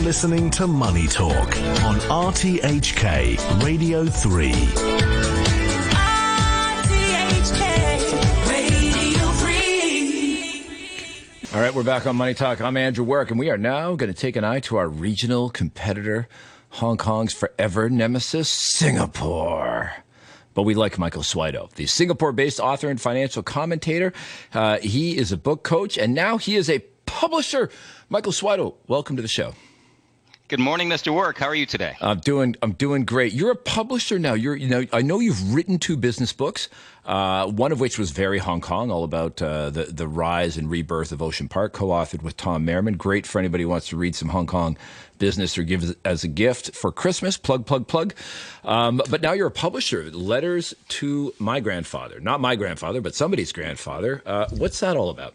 listening to Money Talk on RTHK Radio 3. RTHK Radio 3. All right, we're back on Money Talk. I'm Andrew Work, and we are now going to take an eye to our regional competitor, Hong Kong's forever nemesis, Singapore. But we like Michael Switow, the Singapore-based author and financial commentator. He is a book coach, and now he is a publisher. Michael Switow, welcome to the show. Good morning, Mr. Work. How are you today? I'm doing great. You're a publisher now. I know you've written 2 business books, one of which was very Hong Kong, all about the rise and rebirth of Ocean Park, co-authored with Tom Merriman. Great for anybody who wants to read some Hong Kong business or give as a gift for Christmas. Plug. But now you're a publisher. Letters to My Grandfather. Not my grandfather, but somebody's grandfather. What's that all about?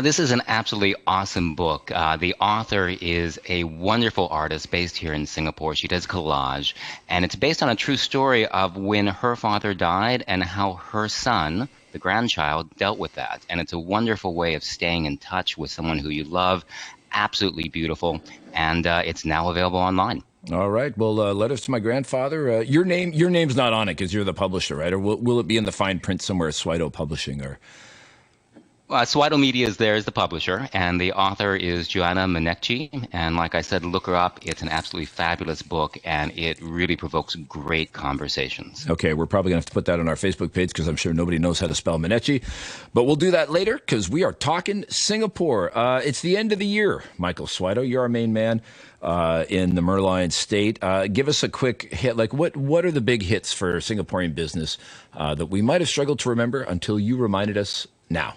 This is an absolutely awesome book. The author is a wonderful artist based here in Singapore. She does collage, and it's based on a true story of when her father died and how her son, the grandchild, dealt with that. And it's a wonderful way of staying in touch with someone who you love. Absolutely beautiful, and it's now available online. All right. Well, Letters to My Grandfather. Your name's not on it because you're the publisher, right? Or will it be in the fine print somewhere, Switow Publishing, or? Switow Media is there as the publisher, and the author is Joanna Manekci. And like I said, look her up. It's an absolutely fabulous book, and it really provokes great conversations. Okay, we're probably going to have to put that on our Facebook page because I'm sure nobody knows how to spell Manekci. But we'll do that later because we are talking Singapore. It's the end of the year, Michael Switow. You're our main man in the Merlion State. Give us a quick hit. Like, what are the big hits for Singaporean business that we might have struggled to remember until you reminded us now?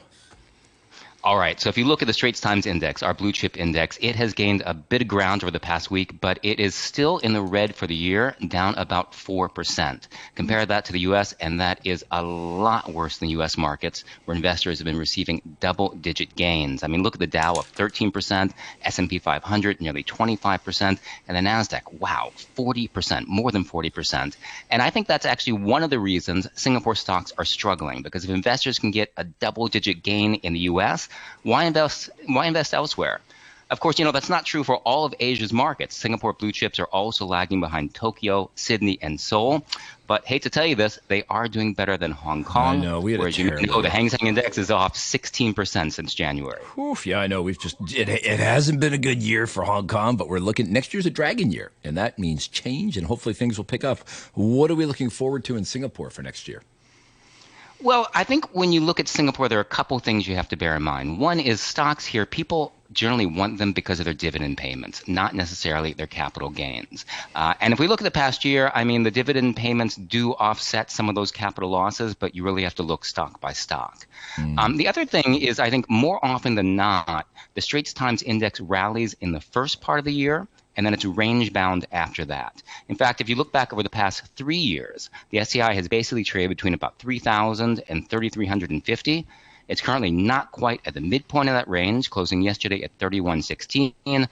All right. So if you look at the Straits Times Index, our blue chip index, it has gained a bit of ground over the past week, but it is still in the red for the year, down about 4%. Compare that to the U.S., and that is a lot worse than U.S. markets, where investors have been receiving double-digit gains. I mean, look at the Dow up 13%, S&P 500 nearly 25%, and the NASDAQ, wow, 40%, more than 40%. And I think that's actually one of the reasons Singapore stocks are struggling, because if investors can get a double-digit gain in the U.S., why invest elsewhere? Of course, that's not true for all of Asia's markets. Singapore blue chips are also lagging behind Tokyo, Sydney, and Seoul. But hate to tell you this, they are doing better than Hong Kong. I know. Whereas the Hang Seng Index is off 16% since January. Oof, yeah, I know. It hasn't been a good year for Hong Kong, but we're looking, next year's a dragon year, and that means change, and hopefully things will pick up. What are we looking forward to in Singapore for next year? Well, I think when you look at Singapore, there are a couple things you have to bear in mind. One is stocks here, people generally want them because of their dividend payments, not necessarily their capital gains. And if we look at the past year, I mean, the dividend payments do offset some of those capital losses, but you really have to look stock by stock. The other thing is, I think more often than not, the Straits Times Index rallies in the first part of the year, and then it's range-bound after that. In fact, if you look back over the past 3 years, the SCI has basically traded between about 3,000 and 3,350. It's currently not quite at the midpoint of that range, closing yesterday at 3116, and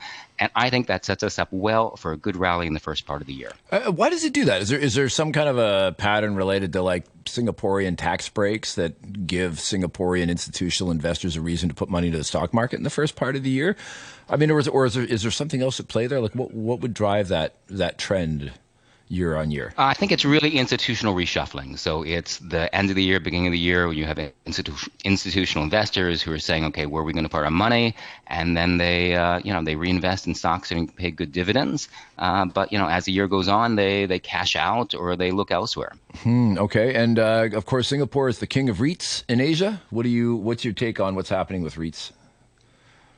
I think that sets us up well for a good rally in the first part of the year. Why does it do that? Is there some kind of a pattern related to like Singaporean tax breaks that give Singaporean institutional investors a reason to put money into the stock market in the first part of the year? I mean, is there something else at play there? Like, what would drive that trend year on year? I think it's really institutional reshuffling. So it's the end of the year, beginning of the year, where you have institutional investors who are saying, okay, where are we going to put our money? And then they reinvest in stocks and pay good dividends. But as the year goes on, they cash out or they look elsewhere. Okay. And of course, Singapore is the king of REITs in Asia. What's your take on what's happening with REITs?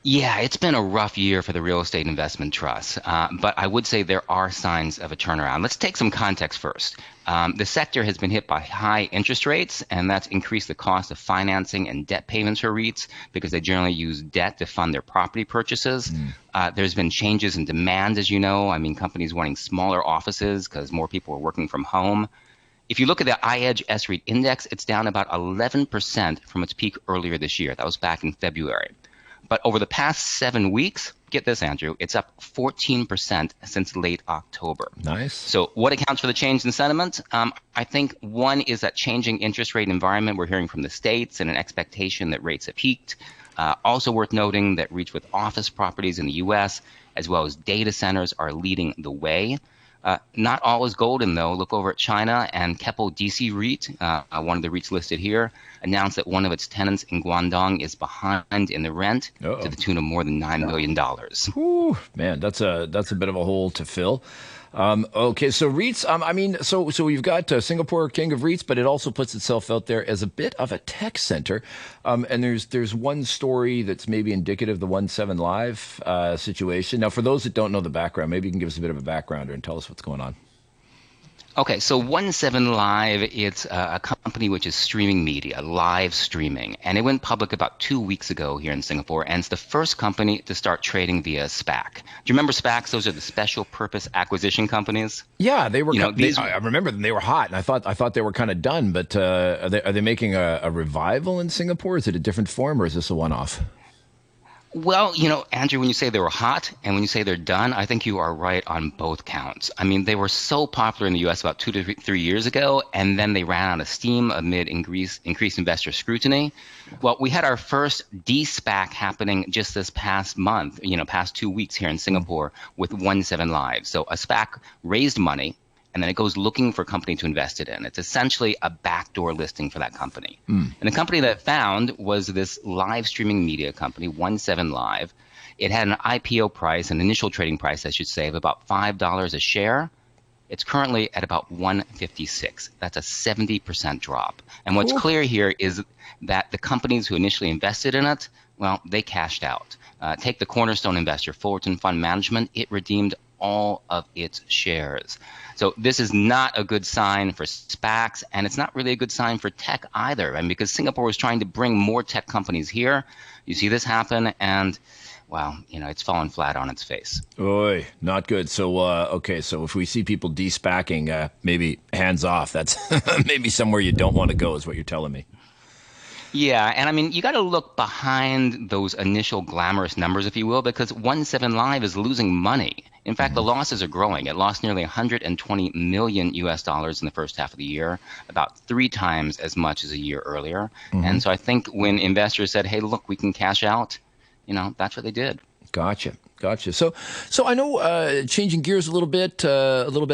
Yeah, it's been a rough year for the real estate investment trusts, but I would say there are signs of a turnaround. Let's take some context first. The sector has been hit by high interest rates, and that's increased the cost of financing and debt payments for REITs because they generally use debt to fund their property purchases. There's been changes in demand, as you know. I mean, companies wanting smaller offices because more people are working from home. If you look at the iEdge S-REIT index, it's down about 11% from its peak earlier this year. That was back in February. But over the past 7 weeks, get this, Andrew, it's up 14% since late October. Nice. So what accounts for the change in sentiment? I think one is that changing interest rate environment we're hearing from the States and an expectation that rates have peaked. Also worth noting that REITs with office properties in the U.S. as well as data centers are leading the way. Not all is golden, though. Look over at China, and Keppel DC REIT, one of the REITs listed here, announced that one of its tenants in Guangdong is behind in the rent to the tune of more than $9 million. Whew, man, that's a bit of a hole to fill. Okay, so REITs. So we've got Singapore, king of REITs, but it also puts itself out there as a bit of a tech center. And there's one story that's maybe indicative of the 17 Live situation. Now, for those that don't know the background, maybe you can give us a bit of a backgrounder and tell us what's going on. Okay, so 17 Live, it's a company which is streaming media, live streaming, and it went public about 2 weeks ago here in Singapore, and it's the first company to start trading via SPAC. Do you remember SPACs? Those are the special purpose acquisition companies. Yeah, they were. These. I remember them. They were hot, and I thought they were kind of done. But are they making a revival in Singapore? Is it a different form, or is this a one-off? Well, Andrew, when you say they were hot and when you say they're done, I think you are right on both counts. I mean, they were so popular in the U.S. about 2 to 3 years ago, and then they ran out of steam amid increased investor scrutiny. Well, we had our first de-SPAC happening just this past month, past 2 weeks here in Singapore with 17 Live. So a SPAC raised money, and then it goes looking for a company to invest it in. It's essentially a backdoor listing for that company. And the company that it found was this live streaming media company, 17 Live. It had an IPO price, an initial trading price, I should say, of about $5 a share. It's currently at about $1.56. That's a 70% drop. And what's clear here is that the companies who initially invested in it, well, they cashed out. Take the cornerstone investor, Fullerton Fund Management. It redeemed all of its shares. So this is not a good sign for SPACs, and it's not really a good sign for tech either. And because Singapore was trying to bring more tech companies here, you see this happen, and well, it's fallen flat on its face. Oy, not good. So, okay, so if we see people de-SPACing, maybe hands off. That's maybe somewhere you don't want to go, is what you're telling me. Yeah, and I mean, you got to look behind those initial glamorous numbers, if you will, because 17 Live is losing money. In fact, the losses are growing. It lost nearly $120 million US dollars in the first half of the year, about 3 times as much as a year earlier. And so I think when investors said, "Hey, look, we can cash out," that's what they did. Gotcha. So I know, changing gears a little bit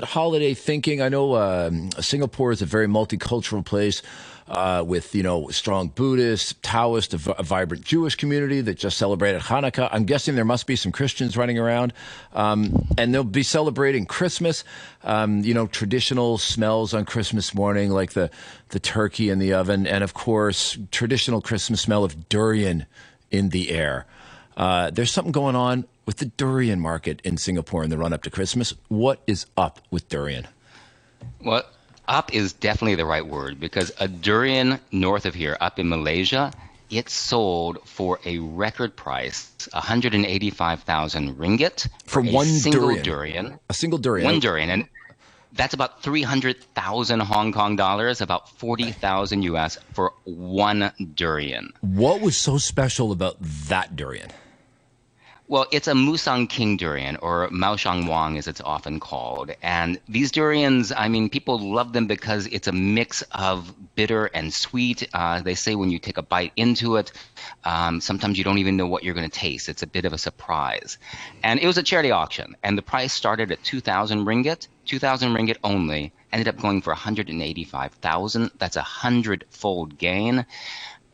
holiday thinking. I know Singapore is a very multicultural place with, strong Buddhist, Taoist, a vibrant Jewish community that just celebrated Hanukkah. I'm guessing there must be some Christians running around, and they'll be celebrating Christmas. Traditional smells on Christmas morning, like the turkey in the oven, and of course, traditional Christmas smell of durian in the air. There's something going on with the durian market in Singapore in the run-up to Christmas. What is up with durian? Well, up is definitely the right word, because a durian north of here, up in Malaysia, it sold for a record price, 185,000 ringgit for one single durian. A single durian. One durian. And that's about 300,000 Hong Kong dollars, about 40,000 US for one durian. What was so special about that durian? Well, it's a Musang King durian, or Mao Shang Wang as it's often called. And these durians, I mean, people love them because it's a mix of bitter and sweet. They say when you take a bite into it, sometimes you don't even know what you're going to taste. It's a bit of a surprise. And it was a charity auction, and the price started at 2,000 ringgit. 2,000 ringgit only, ended up going for 185,000. That's a 100-fold gain.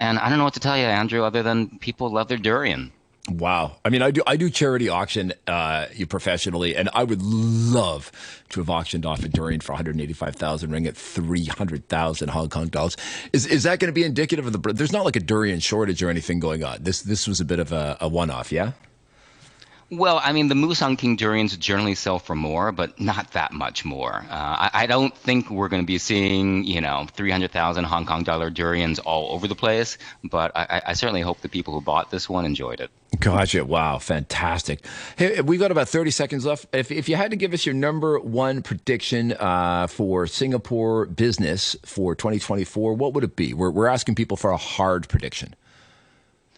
And I don't know what to tell you, Andrew, other than people love their durian. Wow. I mean, I do charity auction professionally, and I would love to have auctioned off a durian for 185,000 ringgit, 300,000 Hong Kong dollars. Is that going to be indicative of there's not like a durian shortage or anything going on? This was a bit of a one-off, yeah? Well, I mean, the Musang King durians generally sell for more, but not that much more. I don't think we're going to be seeing, 300,000 Hong Kong dollar durians all over the place, but I certainly hope the people who bought this one enjoyed it. Gotcha. Wow. Fantastic. Hey, we've got about 30 seconds left. If you had to give us your number one prediction for Singapore business for 2024, what would it be? We're asking people for a hard prediction.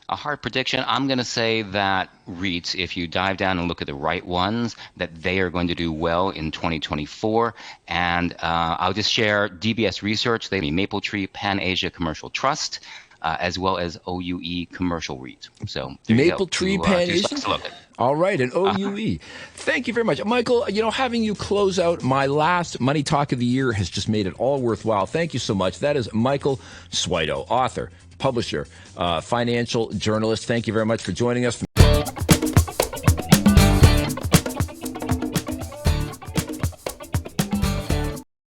A hard prediction, I'm going to say that REITs, if you dive down and look at the right ones, that they are going to do well in 2024. And I'll just share DBS Research, they Mapletree Pan Asia Commercial Trust. as well as OUE Commercial REIT. So there you Maple go. Tree Two Plantation. stocks to look at. All right, an OUE. Thank you very much. Michael, having you close out my last Money Talk of the year has just made it all worthwhile. Thank you so much. That is Michael Switow, author, publisher, financial journalist. Thank you very much for joining us.